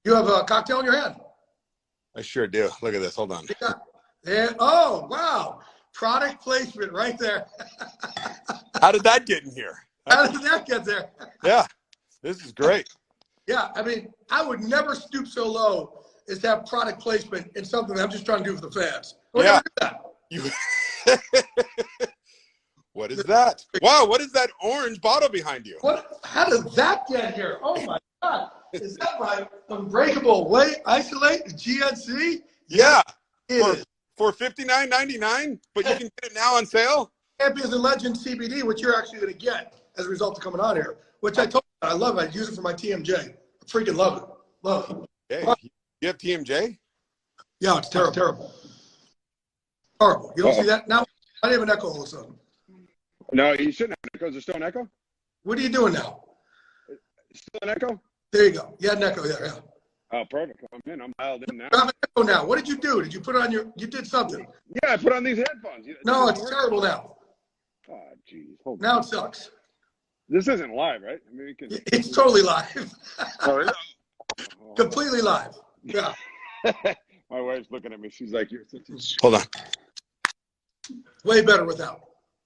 You have a cocktail in your hand? I sure do. Look at this. Hold on. Yeah. Oh, wow. Product placement right there. How did that get in here? How did that get there? Yeah, this is great. Yeah, I mean, I would never stoop so low as to have product placement in something that I'm just trying to do for the fans. I would never do that. What is that? Wow, what is that orange bottle behind you? What? How did that get here? Oh, my God. Is that my Unbreakable Weight Isolate GNC? Yeah, It is. for $59.99, but you can get it now on sale? Champions and Legends CBD, which you're actually going to get as a result of coming on here, which I told you, I love it. I use it for my TMJ. I freaking love it. Love it. Hey, you have TMJ? Yeah, it's terrible. Terrible. Horrible. You don't see that? Now, I have an echo all of a sudden. No, you shouldn't have an echo. Is there still an echo? What are you doing now? Still an echo? There you go. You had an echo there, yeah. Oh, perfect. I'm in. I'm dialed in now. You have an echo now. What did you do? Did you put it on you did something? Yeah, I put on these headphones. No, it's terrible now. Oh, jeez. Now it sucks. This isn't live, right? I mean, we can... It's totally live. Oh, is it? Completely live. Yeah. My wife's looking at me. She's like, "You're such a..." Hold on. Way better without.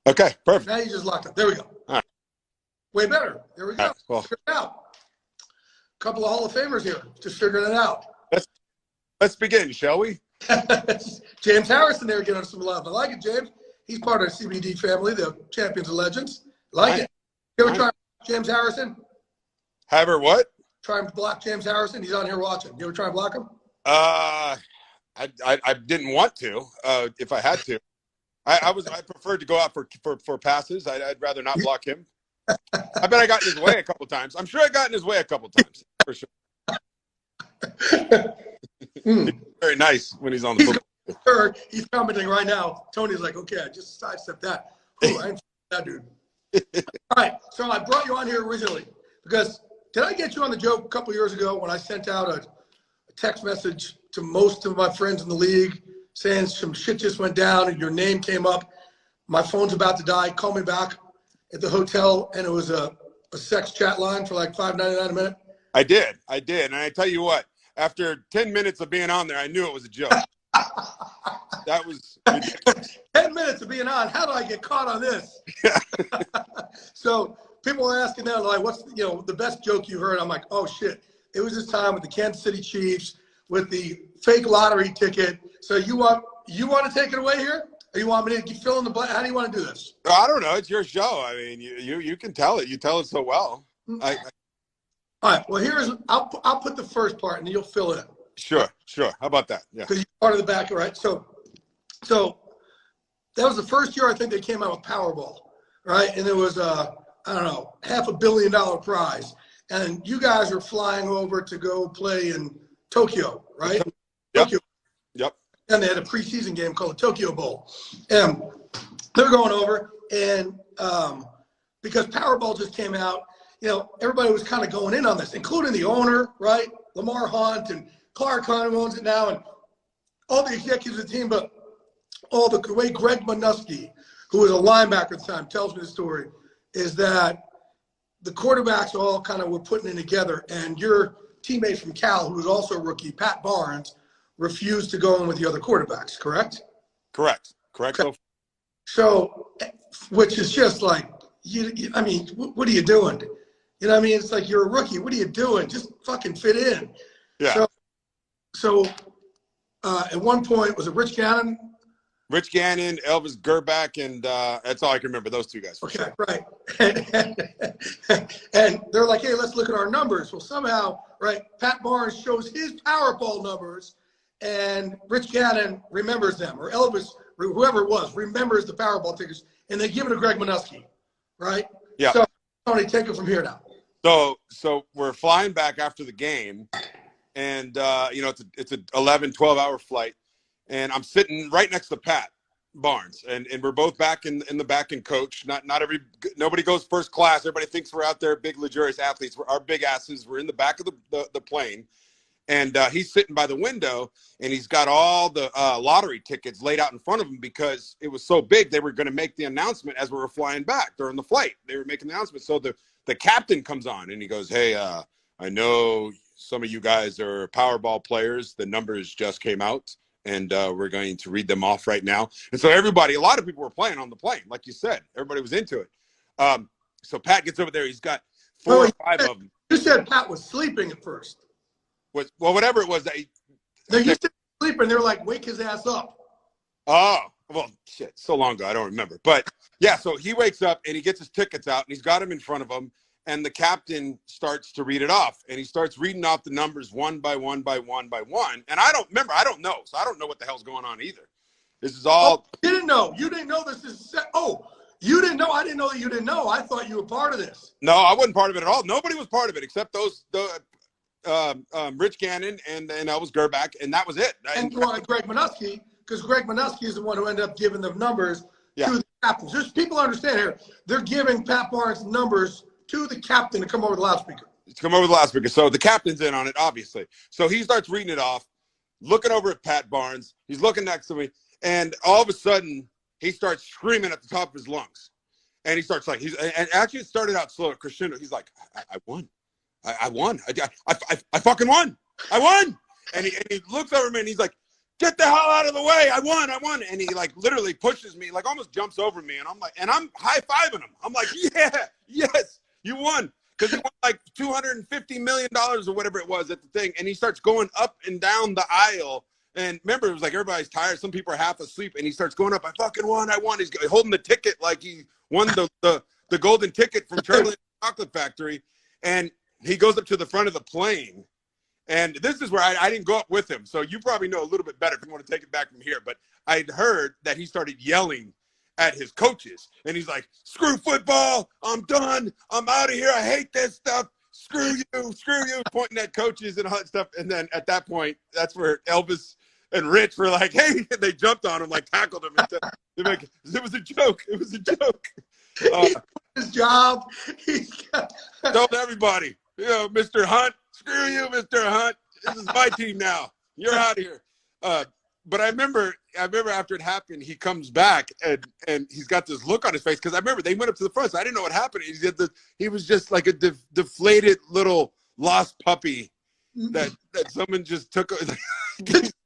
Okay, perfect. Now you just locked up. There we go. All right. Way better. There we go. Right, well. Figure it out. A couple of Hall of Famers here. Just figuring it out. Let's begin, shall we? James Harrison there giving us some love. I like it, James. He's part of the CBD family, the Champions and Legends. Like it. You ever try James Harrison? Have her what? Try and block James Harrison. He's on here watching. You ever try and block him? I didn't want to. If I had to, I preferred to go out for passes. I'd rather not block him. I bet I got in his way a couple times. I'm sure I got in his way a couple times for sure. He's very nice when he's on the football. He's commenting right now. Tony's like, okay, I just sidestepped that. Ooh, I ain't that dude. All right, so I brought you on here originally because did I get you on the joke a couple years ago when I sent out a text message to most of my friends in the league saying some shit just went down and your name came up. My phone's about to die. Call me back at the hotel, and it was a sex chat line for like $5.99 a minute. I did. And I tell you what, after 10 minutes of being on there, I knew it was a joke. That was ridiculous. 10 minutes of being on. How do I get caught on this? So people are asking now, like, what's the best joke you heard? I'm like, oh shit! It was this time with the Kansas City Chiefs with the fake lottery ticket. So you want to take it away here, or you want me to fill in the blank? How do you want to do this? I don't know. It's your show. I mean, you can tell it. You tell it so well. All right. Well, I'll put the first part, and you'll fill it in. Sure. How about that? Yeah. Because you're part of the back, right? So that was the first year I think they came out with Powerball, right? And there was $500 million prize, and you guys were flying over to go play in Tokyo, right? Yep. Tokyo. Yep. And they had a preseason game called the Tokyo Bowl, and they're going over, and because Powerball just came out, everybody was kind of going in on this, including the owner, right? Lamar Hunt and Clark Hunt, who owns it now, and all the executives of the team, but the way Greg Minuski, who was a linebacker at the time, tells me the story, is that the quarterbacks all kind of were putting it together, and your teammate from Cal, who was also a rookie, Pat Barnes, refused to go in with the other quarterbacks, correct? Correct. So, which is just like, what are you doing? You know what I mean? It's like, you're a rookie. What are you doing? Just fucking fit in. Yeah. So at one point, was it Rich Gannon? Rich Gannon, Elvis Gerback, and that's all I can remember, those two guys. Okay, sure. right. And they're like, hey, let's look at our numbers. Well, somehow, right, Pat Barnes shows his Powerball numbers, and Rich Gannon remembers them, or Elvis, whoever it was, remembers the Powerball tickets, and they give it to Greg Minuski, right? Yeah. So, Tony, take it from here now. So we're flying back after the game, and it's an 11, 12-hour flight, and I'm sitting right next to Pat Barnes, and we're both back in the back and coach. Nobody goes first class. Everybody thinks we're out there, big luxurious athletes. Our big asses. We're in the back of the plane, and he's sitting by the window, and he's got all the lottery tickets laid out in front of him because it was so big. They were going to make the announcement as we were flying back during the flight. They were making the announcement. So the captain comes on and he goes, hey, I know some of you guys are Powerball players. The numbers just came out, and we're going to read them off right now. And so a lot of people were playing on the plane, like you said. Everybody was into it. So Pat gets over there. He's got 4 or 5 of them. You said Pat was sleeping at first. Well, whatever it was. They used to sleep, and they were like, wake his ass up. Oh, well, shit, so long ago, I don't remember. But, yeah, so he wakes up, and he gets his tickets out, and he's got them in front of him, and the captain starts to read it off, and he starts reading off the numbers one by one by one by one, and I don't know, so I don't know what the hell's going on either. This is all. Oh, you didn't know. You didn't know this is set. Oh, you didn't know. I didn't know that you didn't know. I thought you were part of this. No, I wasn't part of it at all. Nobody was part of it except Rich Gannon and Elvis Gerback, and that was it. And Greg Minuski, because Greg Minuski is the one who ended up giving the numbers to the captains. Just people understand here, they're giving Pat Barnes numbers to the captain to come over the loudspeaker. So the captain's in on it, obviously. So he starts reading it off, looking over at Pat Barnes. He's looking next to me, and all of a sudden, he starts screaming at the top of his lungs. And he starts and actually it started out slow at crescendo. He's like, I won. I won. I fucking won. I won. And he looks over me and he's like, get the hell out of the way. I won. And he like literally pushes me, like almost jumps over me. And I'm like, and I'm high-fiving him. I'm like, yeah, yes, you won. Because he won like $250 million or whatever it was at the thing. And he starts going up and down the aisle. And remember, it was like everybody's tired. Some people are half asleep. And he starts going up. I fucking won. I won. He's holding the ticket like he won the golden ticket from Charlie and the Chocolate Factory. And he goes up to the front of the plane. And this is where I didn't go up with him. So you probably know a little bit better if you want to take it back from here. But I'd heard that he started yelling at his coaches. And he's like, screw football. I'm done. I'm out of here. I hate this stuff. Screw you, pointing at coaches and all that stuff. And then at that point, that's where Elvis and Rich were like, hey, and they jumped on him, like tackled him. It was a joke. It was a joke. His job. Told everybody, Mr. Hunt, screw you, Mr. Hunt. This is my team now. You're out of here. But I remember after it happened, he comes back and he's got this look on his face because I remember they went up to the front. So I didn't know what happened. He was just like a deflated little lost puppy that someone just took.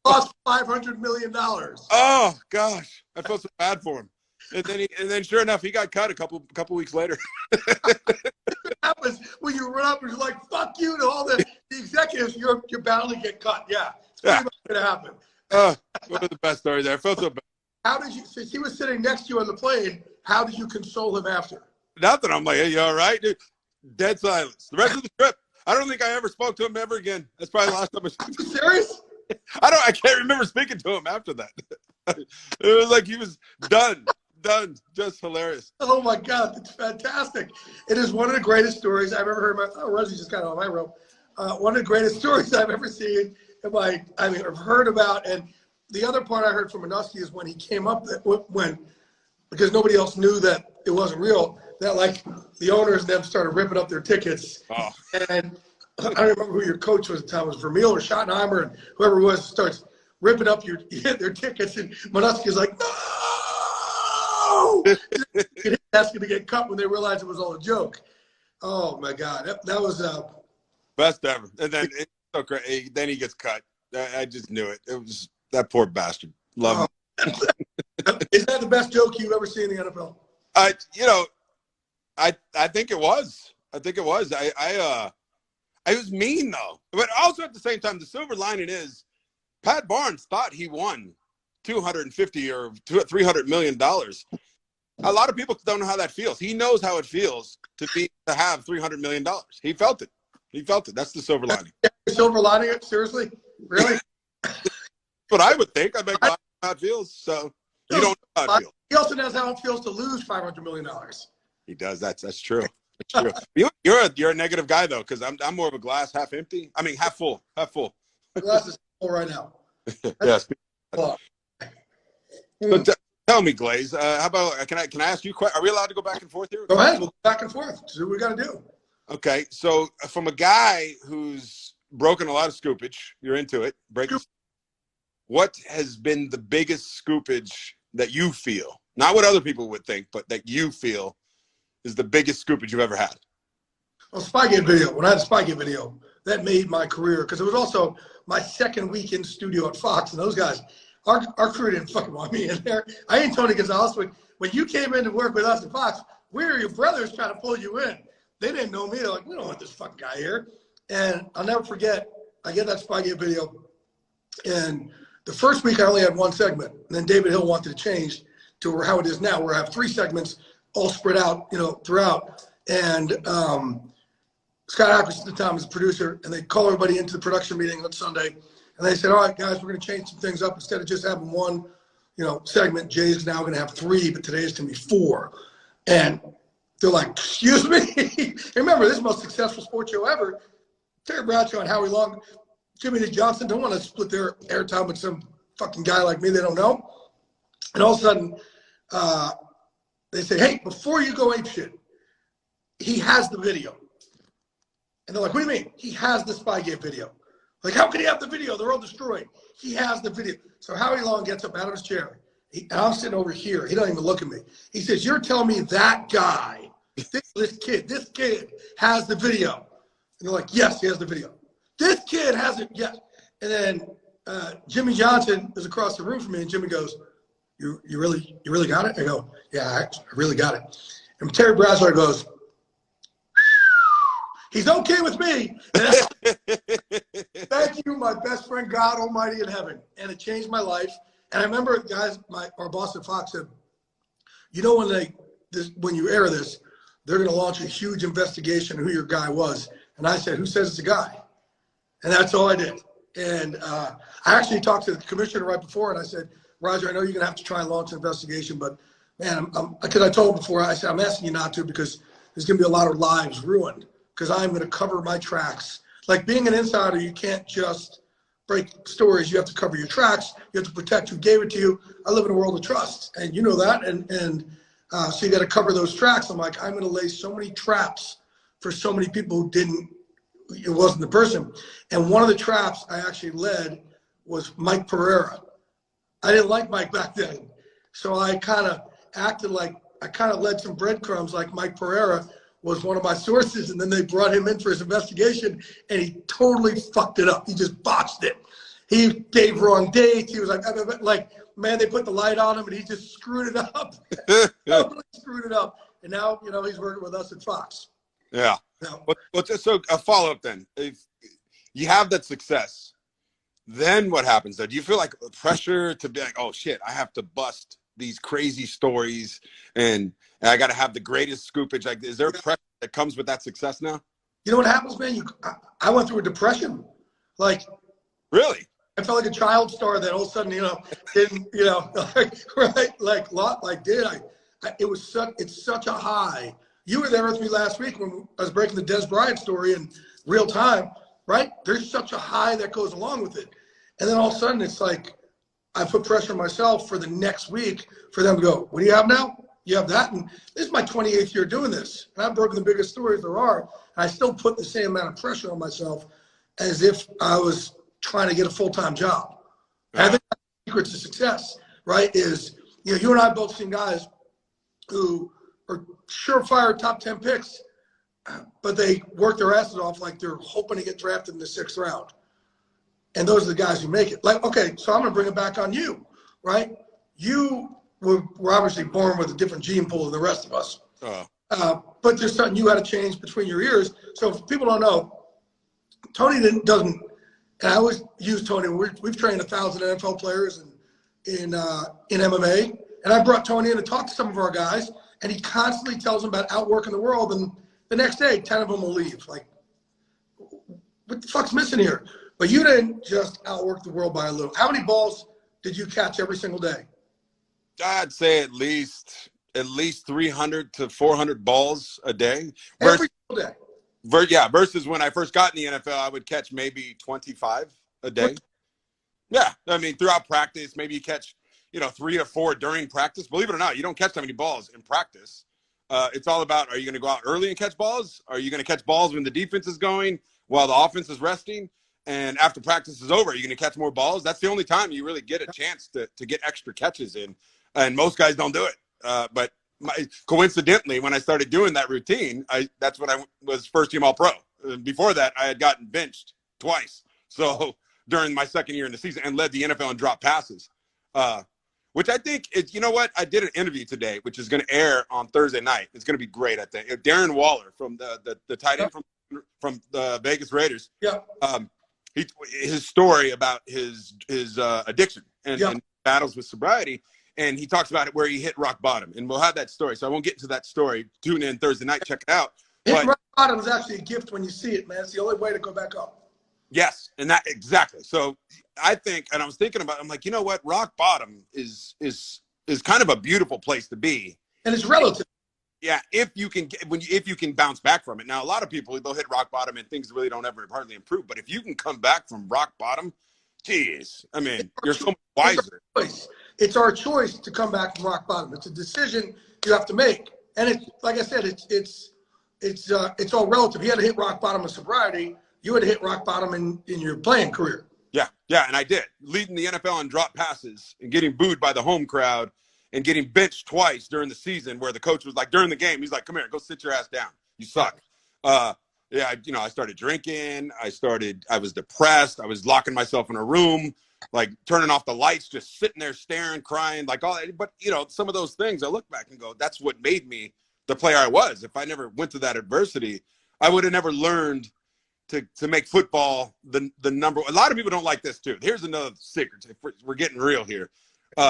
Lost $500 million. Oh gosh, I felt so bad for him. And then sure enough, he got cut a couple weeks later. That was when you run up and you're like, fuck you to all the executives, you're bound to get cut. Yeah. It's pretty much going to happen. One of the best stories there. I felt so bad. How did you, since he was sitting next to you on the plane, how did you console him after? Nothing. I'm like, hey, you all right, dude? Dead silence. The rest of the trip, I don't think I ever spoke to him ever again. That's probably the last time I spoke to him. Serious? I can't remember speaking to him after that. It was like he was done. Just hilarious. Oh my God, that's fantastic. It is one of the greatest stories I've ever heard. Rosie just got on my rope. One of the greatest stories I've ever seen. I've heard about. And the other part I heard from Minuski is when he came up, because nobody else knew that it wasn't real, that like the owners and them started ripping up their tickets. Oh. And I don't remember who your coach was at the time. It was Vermeil or Schottenheimer, and whoever it was starts ripping up their tickets. And Minuski's like, no! Asking to get cut when they realized it was all a joke. Oh my God, that was best ever. And then it's so great. Then he gets cut. I just knew it. It was that poor bastard. Love him. Is that the best joke you've ever seen in the NFL? I think it was. I was mean though, but also at the same time, the silver lining is Pat Barnes thought he won $250 or $300 million. A lot of people don't know how that feels. He knows how it feels to have $300 million. He felt it. That's the silver lining. Silver lining it? Seriously? Really? But I would think. I bet God knows how it feels. So you don't know how it feels. He also knows how it feels to lose $500 million. He does. That's true. That's true. You're a negative guy though, because I'm more of a glass half empty. I mean half full. The glass is full right now. Yes. So tell me, Glaze. How about can I ask you? Are we allowed to go back and forth here? Go ahead. We'll go back and forth. See what we got to do. Okay. So from a guy who's broken a lot of scoopage, you're into it. What has been the biggest scoopage that you feel? Not what other people would think, but that you feel is the biggest scoopage you've ever had? Well, Spygate video. When I had a Spygate video, that made my career, because it was also my second week in studio at Fox, and those guys, our crew didn't fucking want me in there. I ain't Tony Gonzalez. When you came in to work with us at Fox, we were your brothers trying to pull you in. They didn't know me. They're like, we don't want this fucking guy here. And I'll never forget, I get that Spygate video, and the first week I only had one segment, and then David Hill wanted to change to how it is now, where I have 3 segments all spread out, throughout. And Scott Ackerson at the time was the producer, and they call everybody into the production meeting on Sunday, and they said, all right, guys, we're going to change some things up. Instead of just having one, segment, Jay's now going to have 3, but today it's going to be 4. And they're like, excuse me? Remember, this is the most successful sports show ever. Terry Bradshaw and Howie Long, Jimmy Lee Johnson don't want to split their airtime with some fucking guy like me they don't know. And all of a sudden, they say, hey, before you go apeshit, he has the video. And they're like, what do you mean? He has the Spygate video. Like, how could he have the video? They're all destroyed. He has the video. So Howie Long gets up out of his chair. And I'm sitting over here. He doesn't even look at me. He says, you're telling me that guy, this kid has the video. And they're like, yes, he has the video. This kid has it, yes. And then Jimmy Johnson is across the room from me, and Jimmy goes, you really got it? I go, yeah, I really got it. And Terry Bradshaw goes, he's okay with me. Thank you, my best friend, God Almighty in heaven. And it changed my life. And I remember, guys, our boss at Fox said, when you air this, they're going to launch a huge investigation of who your guy was. And I said, who says it's a guy? And that's all I did. And I actually talked to the commissioner right before, and I said, Roger, I know you're going to have to try and launch an investigation, but, man, because I told him before, I said, I'm asking you not to, because there's going to be a lot of lives ruined, because I'm going to cover my tracks. Like, being an insider, you can't just break stories. You have to cover your tracks. You have to protect who gave it to you. I live in a world of trust, and you know that. And so you got to cover those tracks. I'm like, I'm going to lay so many traps for so many people who it wasn't the person. And one of the traps I actually led was Mike Pereira. I didn't like Mike back then. So I kind of acted like, I kind of led some breadcrumbs like Mike Pereira was one of my sources, and then they brought him in for his investigation, and he totally fucked it up. He just botched it. He gave wrong dates. He was like, man, they put the light on him, and he just screwed it up. Totally screwed it up. And now, he's working with us at Fox. Yeah. So a follow-up then. If you have that success, then what happens though? Do you feel like pressure to be like, oh shit, I have to bust these crazy stories and I got to have the greatest scoopage? Like, is there pressure that comes with that success now? You know what happens, man? I went through a depression. Like, really? I felt like a child star that all of a sudden, didn't, it's such a high. You were there with me last week when I was breaking the Des Bryant story in real time, right? There's such a high that goes along with it. And then all of a sudden it's like, I put pressure on myself for the next week for them to go, what do you have now? You have that. And this is my 28th year doing this. And I've broken the biggest stories there are. And I still put the same amount of pressure on myself as if I was trying to get a full-time job. And I think that's the secret to success, right? Is, you and I both seen guys who are surefire top 10 picks, but they work their asses off like they're hoping to get drafted in the 6th round. And those are the guys who make it. Like, okay, so I'm going to bring it back on you, right? You were obviously born with a different gene pool than the rest of us. But there's something you had to change between your ears. So if people don't know, Tony doesn't, and I always use Tony. We've trained 1,000 NFL players in MMA. And I brought Tony in to talk to some of our guys, and he constantly tells them about outworking the world. And the next day, 10 of them will leave. Like, what the fuck's missing here? But you didn't just outwork the world by a little. How many balls did you catch every single day? I'd say at least 300 to 400 balls a day. Every single day. Versus when I first got in the NFL, I would catch maybe 25 a day. Yeah, I mean, throughout practice, maybe you catch, 3 or 4 during practice. Believe it or not, you don't catch that many balls in practice. It's all about, are you going to go out early and catch balls? Are you going to catch balls when the defense is going while the offense is resting? And after practice is over, are you going to catch more balls? That's the only time you really get a chance to get extra catches in. And most guys don't do it. But coincidentally, when I started doing that routine, that's when I was first team All-Pro. Before that, I had gotten benched twice. So during my second year in the season, and led the NFL in drop passes, which I think is, you know what? I did an interview today, which is going to air on Thursday night. It's going to be great, I think. Darren Waller from the tight end from the Vegas Raiders. Yeah. His story about his addiction and battles with sobriety. And he talks about it where he hit rock bottom. And we'll have that story. So I won't get into that story. Tune in Thursday night. Check it out. Hitting rock bottom is actually a gift when you see it, man. It's the only way to go back up. Yes. And that exactly. So I think, and I was thinking about, I'm like, you know what? Rock bottom is kind of a beautiful place to be. And it's relative. Yeah. If you can bounce back from it. Now, a lot of people, they'll hit rock bottom and things really don't ever hardly improve. But if you can come back from rock bottom, geez, I mean, you're so much wiser. It's our choice to come back from rock bottom. It's a decision you have to make. And it's, like I said, it's all relative. You had to hit rock bottom in sobriety. You had to hit rock bottom in your playing career. Yeah, and I did. Leading the NFL in drop passes and getting booed by the home crowd and getting benched twice during the season, where the coach was like, during the game, he's like, come here, go sit your ass down. You suck. I started drinking. I was depressed. I was locking myself in a room, like turning off the lights, just sitting there staring, crying, like all that. But, some of those things, I look back and go, that's what made me the player I was. If I never went through that adversity, I would have never learned to make football the number. A lot of people don't like this too. Here's another secret. If we're getting real here.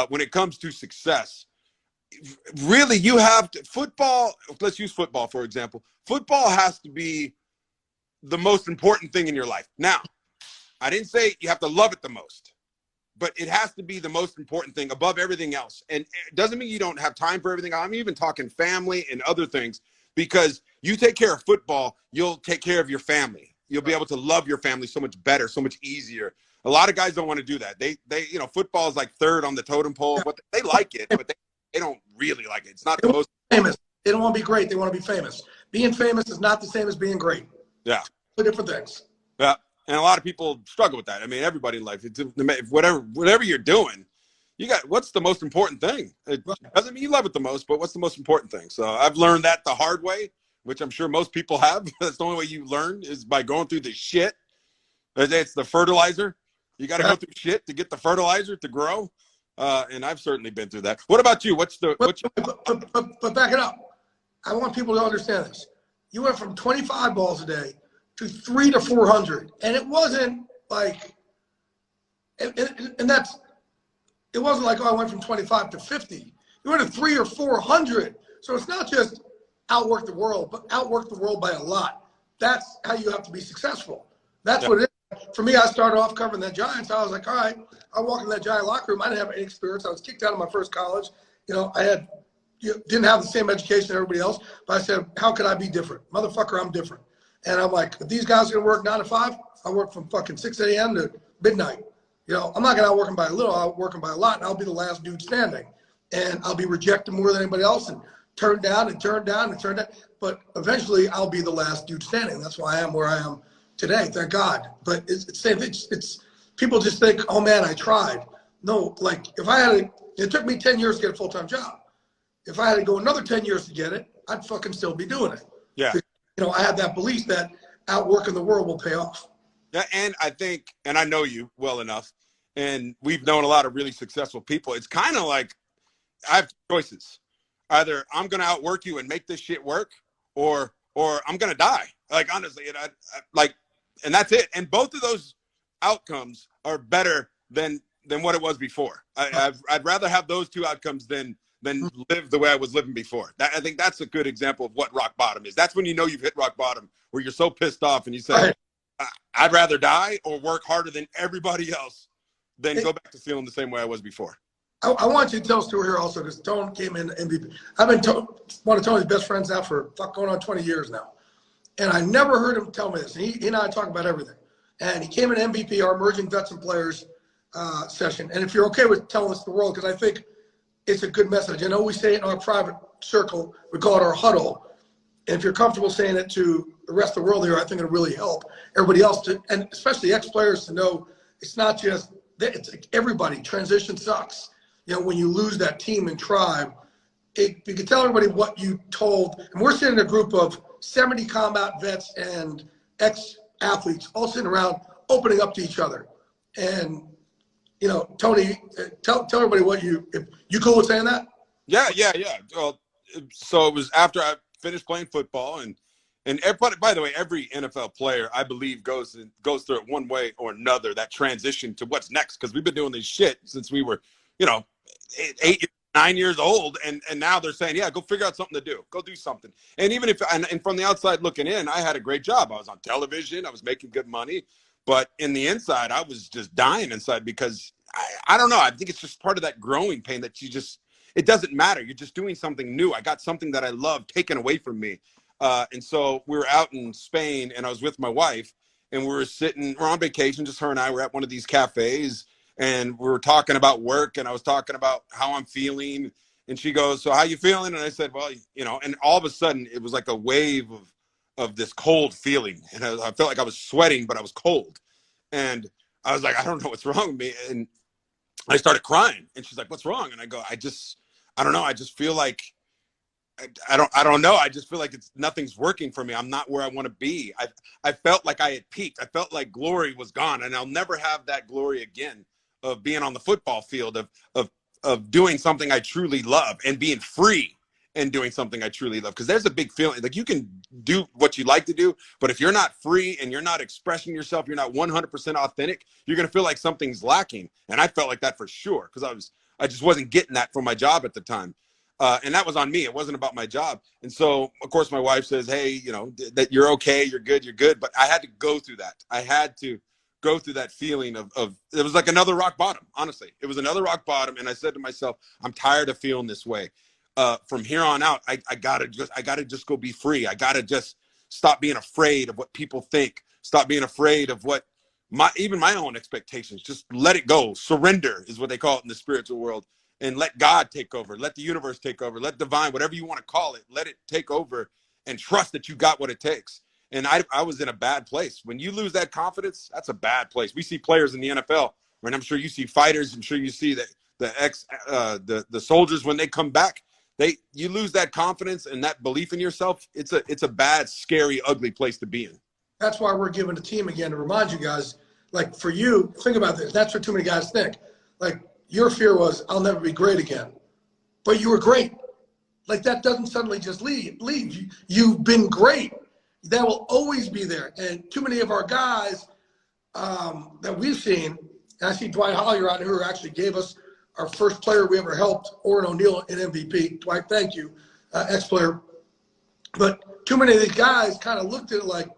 When it comes to success, really, you have to football. Let's use football, for example. Football has to be the most important thing in your life. Now, I didn't say you have to love it the most, but it has to be the most important thing above everything else. And it doesn't mean you don't have time for everything. I'm even talking family and other things, because you take care of football, you'll take care of your family. You'll be able to love your family so much better, so much easier. A lot of guys don't want to do that. They football is like third on the totem pole, but they like it, but they don't really like it. It's not the most famous. They don't want to be great. They want to be famous. Being famous is not the same as being great. Yeah. Two different things. Yeah. And a lot of people struggle with that. I mean, everybody in life, whatever you're doing, what's the most important thing? It doesn't mean you love it the most, but what's the most important thing? So I've learned that the hard way, which I'm sure most people have. That's the only way you learn, is by going through the shit. It's the fertilizer. You got to go through shit to get the fertilizer to grow. And I've certainly been through that. What about you? But back it up. I want people to understand this. You went from 25 balls a day to 300 to 400. And it wasn't like, it wasn't like, oh, I went from 25 to 50. You went to 300 or 400. So it's not just outwork the world, but outwork the world by a lot. That's how you have to be successful. That's what it is. For me, I started off covering the Giants. I was like, all right, I walk in that Giant locker room. I didn't have any experience. I was kicked out of my first college. I didn't have the same education as everybody else. But I said, how could I be different? Motherfucker, I'm different. And I'm like, if these guys are going to work 9 to 5, I work from fucking 6 a.m. to midnight. I'm not going to outwork them by a little. I'll outwork them by a lot, and I'll be the last dude standing. And I'll be rejected more than anybody else, and turned down and turned down and turned down. But eventually, I'll be the last dude standing. That's why I am where I am today, thank God. But it's people just think, oh man, I tried. No, like it took me 10 years to get a full-time job. If I had to go another 10 years to get it, I'd fucking still be doing it. Yeah. I have that belief that outworking the world will pay off. Yeah, and I think, and I know you well enough, and we've known a lot of really successful people. It's kind of like I have choices. Either I'm going to outwork you and make this shit work, or I'm going to die. Like, honestly, and that's it. And both of those outcomes are better than what it was before. I'd rather have those two outcomes than live the way I was living before. I think that's a good example of what rock bottom is. That's when you know you've hit rock bottom, where you're so pissed off and you say, I'd rather die or work harder than everybody else than go back to feeling the same way I was before. I want you to tell a story here also, because Tone came in MVP. I've been one of Tony's best friends now for going on 20 years now. And I never heard him tell me this. He and I talk about everything. And he came in MVP, our Emerging Vets and Players session. And if you're okay with telling us the world, because I think it's a good message. I know we say it in our private circle. We call it our huddle. And if you're comfortable saying it to the rest of the world here, I think it'll really help everybody else, and especially ex-players, to know it's not just – it's like everybody. Transition sucks. When you lose that team and tribe, you can tell everybody what you told. And we're sitting in a group of 70 combat vets and ex-athletes all sitting around opening up to each other. And, you know, Tony, tell everybody if you cool with saying that? Yeah. Well, so it was after I finished playing football, and everybody, by the way, every NFL player, I believe, goes through it one way or another, that transition to what's next, because we've been doing this shit since we were, you know, 9 years old, and now they're saying, yeah, go figure out something to do, go do something. And even if, and from the outside looking in, I had a great job. I was on television, I was making good money, but in the inside, I was just dying inside, because I don't know, I think it's just part of that growing pain that it doesn't matter. You're just doing something new. I got something that I love taken away from me. And so we were out in Spain, and I was with my wife, and we're on vacation, just her and I were at one of these cafes, and we were talking about work, and I was talking about how I'm feeling. And she goes, so how you feeling? And I said, well, you know, and all of a sudden it was like a wave of this cold feeling. And I felt like I was sweating, but I was cold. And I was like, I don't know what's wrong with me. And I started crying, and she's like, what's wrong? And I go, I don't know. I just feel like, I don't know. I just feel like nothing's working for me. I'm not where I want to be. I felt like I had peaked. I felt like glory was gone, and I'll never have that glory again of being on the football field, of doing something I truly love, and being free and doing something I truly love. Because there's a big feeling, like, you can do what you like to do, but if you're not free and you're not expressing yourself, you're not 100% authentic, you're going to feel like something's lacking. And I felt like that for sure, because I just wasn't getting that from my job at the time. And that was on me. It wasn't about my job. And so, of course, my wife says, hey, you know, that you're okay, you're good. But I had to go through that. I had to go through that feeling of it was like another rock bottom. Honestly, it was another rock bottom. And I said to myself, I'm tired of feeling this way. From here on out, I gotta just go be free. I gotta just stop being afraid of what people think. Stop being afraid of what even my own expectations. Just let it go. Surrender is what they call it in the spiritual world. And let God take over. Let the universe take over. Let divine, whatever you want to call it, let it take over, and trust that you got what it takes. And I was in a bad place. When you lose that confidence, that's a bad place. We see players in the NFL, and I'm sure you see fighters. I'm sure you see that the soldiers, when they come back, you lose that confidence and that belief in yourself. It's a bad, scary, ugly place to be in. That's why we're giving a team again to remind you guys, like, for you, think about this. That's what too many guys think. Like, your fear was, I'll never be great again. But you were great. Like, that doesn't suddenly just leave. You've been great. That will always be there. And too many of our guys that we've seen, and I see Dwight Hollier out here, who actually gave us our first player we ever helped, Orrin O'Neal, in MVP. Dwight, thank you, ex-player. But too many of these guys kind of looked at it like,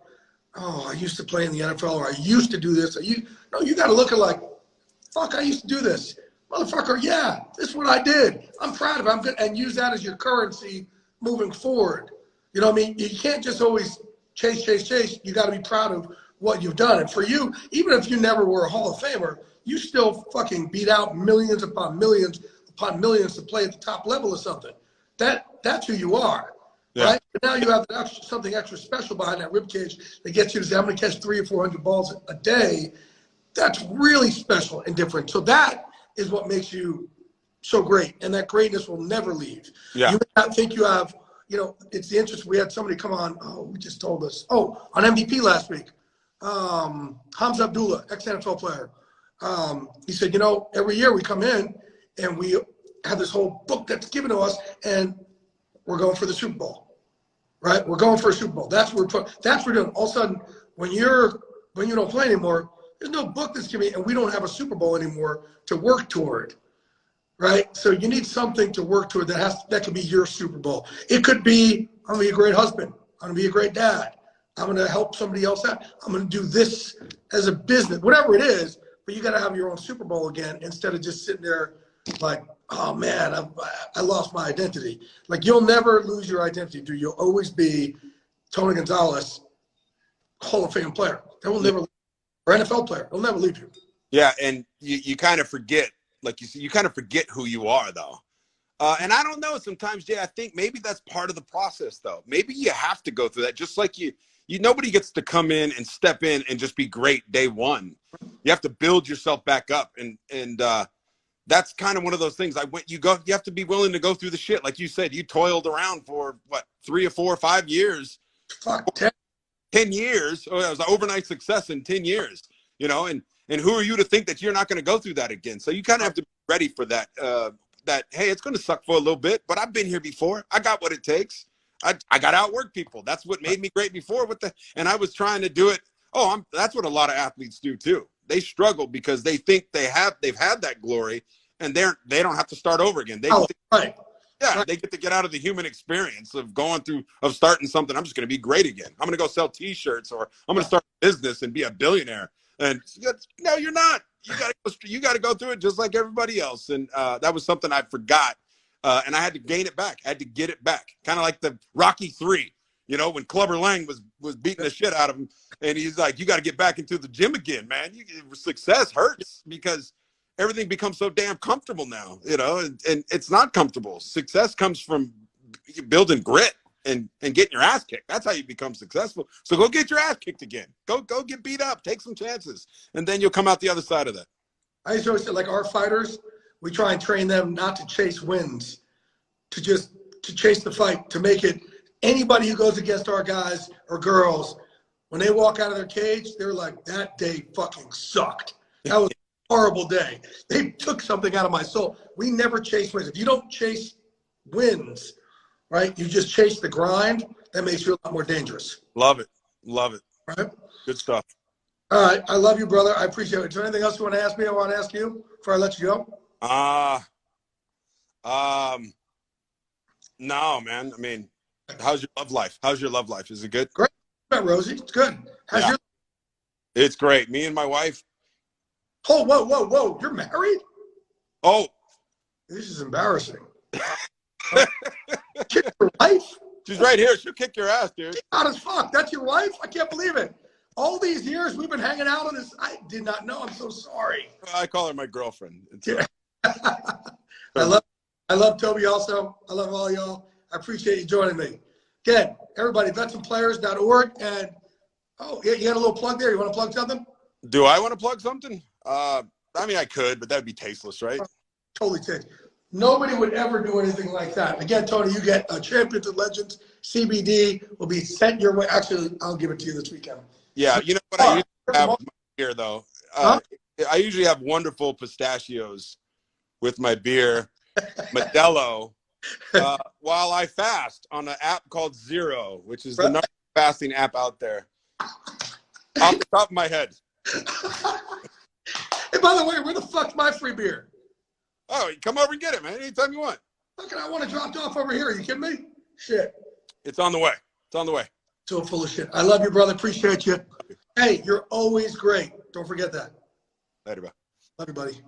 oh, I used to play in the NFL, or I used to do this. No, you got to look at it like, fuck, I used to do this. Motherfucker, yeah, this is what I did. I'm proud of it. I'm good. And use that as your currency moving forward. You know what I mean? You can't just always chase. You got to be proud of what you've done. And for you, even if you never were a Hall of Famer, you still fucking beat out millions upon millions to play at the top level or something. That's who you are. Yeah. Right? But now you have something extra special behind that ribcage that gets you to say, I'm going to catch 300 or 400 balls a day. That's really special and different. So that is what makes you so great. And that greatness will never leave. Yeah. You may not think you have, you know, it's the interest. We had somebody come on, who just told us, on MVP last week. Hamza Abdullah, ex-NFL player. He said, you know, every year we come in and we have this whole book that's given to us, and we're going for the Super Bowl, right? We're going for a Super Bowl. That's what we're doing. All of a sudden, when you don't play anymore, there's no book that's given, and we don't have a Super Bowl anymore to work toward, right? So you need something to work toward that could be your Super Bowl. It could be, I'm going to be a great husband. I'm going to be a great dad. I'm going to help somebody else out. I'm going to do this as a business, whatever it is. But you got to have your own Super Bowl again, instead of just sitting there like, oh man, I lost my identity. Like, you'll never lose your identity, dude. You'll always be Tony Gonzalez, Hall of Fame player. That will never, or NFL player. They'll never leave you. Yeah, and you kind of forget, like you said, you kind of forget who you are, though. And I don't know, sometimes, Jay, I think maybe that's part of the process, though. Maybe you have to go through that, just like nobody gets to come in and step in and just be great day one. You have to build yourself back up, and that's kind of one of those things. You have to be willing to go through the shit. Like you said, you toiled around for what, 3 or 4 or 5 years. Fuck, 10. 10 years. Oh, it was an overnight success in 10 years, and who are you to think that you're not going to go through that again? So you kind of have to be ready for that, hey, it's going to suck for a little bit, but I've been here before. I got what it takes. I got to outwork people. That's what made me great before. And I was trying to do it. That's what a lot of athletes do too. They struggle because they think they've had that glory, and they don't have to start over again. They get to get out of the human experience of starting something. I'm just going to be great again. I'm going to go sell T-shirts, or I'm going to start a business and be a billionaire. And no, you're not. You got to go through it just like everybody else. And that was something I forgot, and I had to gain it back. I had to get it back, kind of like the Rocky III. When Clubber Lang was beating the shit out of him, and he's like, "You got to get back into the gym again, man. Success hurts because everything becomes so damn comfortable now, and it's not comfortable. Success comes from building grit and getting your ass kicked. That's how you become successful. So go get your ass kicked again. Go get beat up. Take some chances, and then you'll come out the other side of that." I used to always say, like, our fighters, we try and train them not to chase wins, to chase the fight, to make it. Anybody who goes against our guys or girls, when they walk out of their cage, they're like, that day fucking sucked. That was a horrible day. They took something out of my soul. We never chase wins. If you don't chase wins, right, you just chase the grind, that makes you a lot more dangerous. Love it. Love it. Right? Good stuff. All right. I love you, brother. I appreciate it. Is there anything else you want to ask me? I want to ask you before I let you go. No, man. I mean, how's your love life? Is it good? Great. Rosie, it's good. It's great. Me and my wife. Oh, whoa. You're married? Oh. This is embarrassing. Kick your wife? She's right here. She'll kick your ass, dude. Hot as fuck. That's your wife? I can't believe it. All these years we've been hanging out on this. I did not know. I'm so sorry. I call her my girlfriend. I love Toby also. I love all y'all. I appreciate you joining me. Again, everybody, veteranplayers.org. And, you got a little plug there. You want to plug something? Do I want to plug something? I mean, I could, but that would be tasteless, right? Totally tasteless. Nobody would ever do anything like that. Again, Tony, you get a Champions of Legends CBD will be sent your way. Actually, I'll give it to you this weekend. Yeah, you know what I usually have with my beer, though? I usually have wonderful pistachios with my beer, Modelo, while I fast on an app called Zero, which is the number one fasting app out there. Off the top of my head. Hey, by the way, where the fuck's my free beer? Oh, come over and get it, man. Anytime you want. Fucking, I want it dropped off over here. Are you kidding me? Shit. It's on the way. So full of shit. I love you, brother. Appreciate you. Hey, you're always great. Don't forget that. Later, bro. Love you, buddy.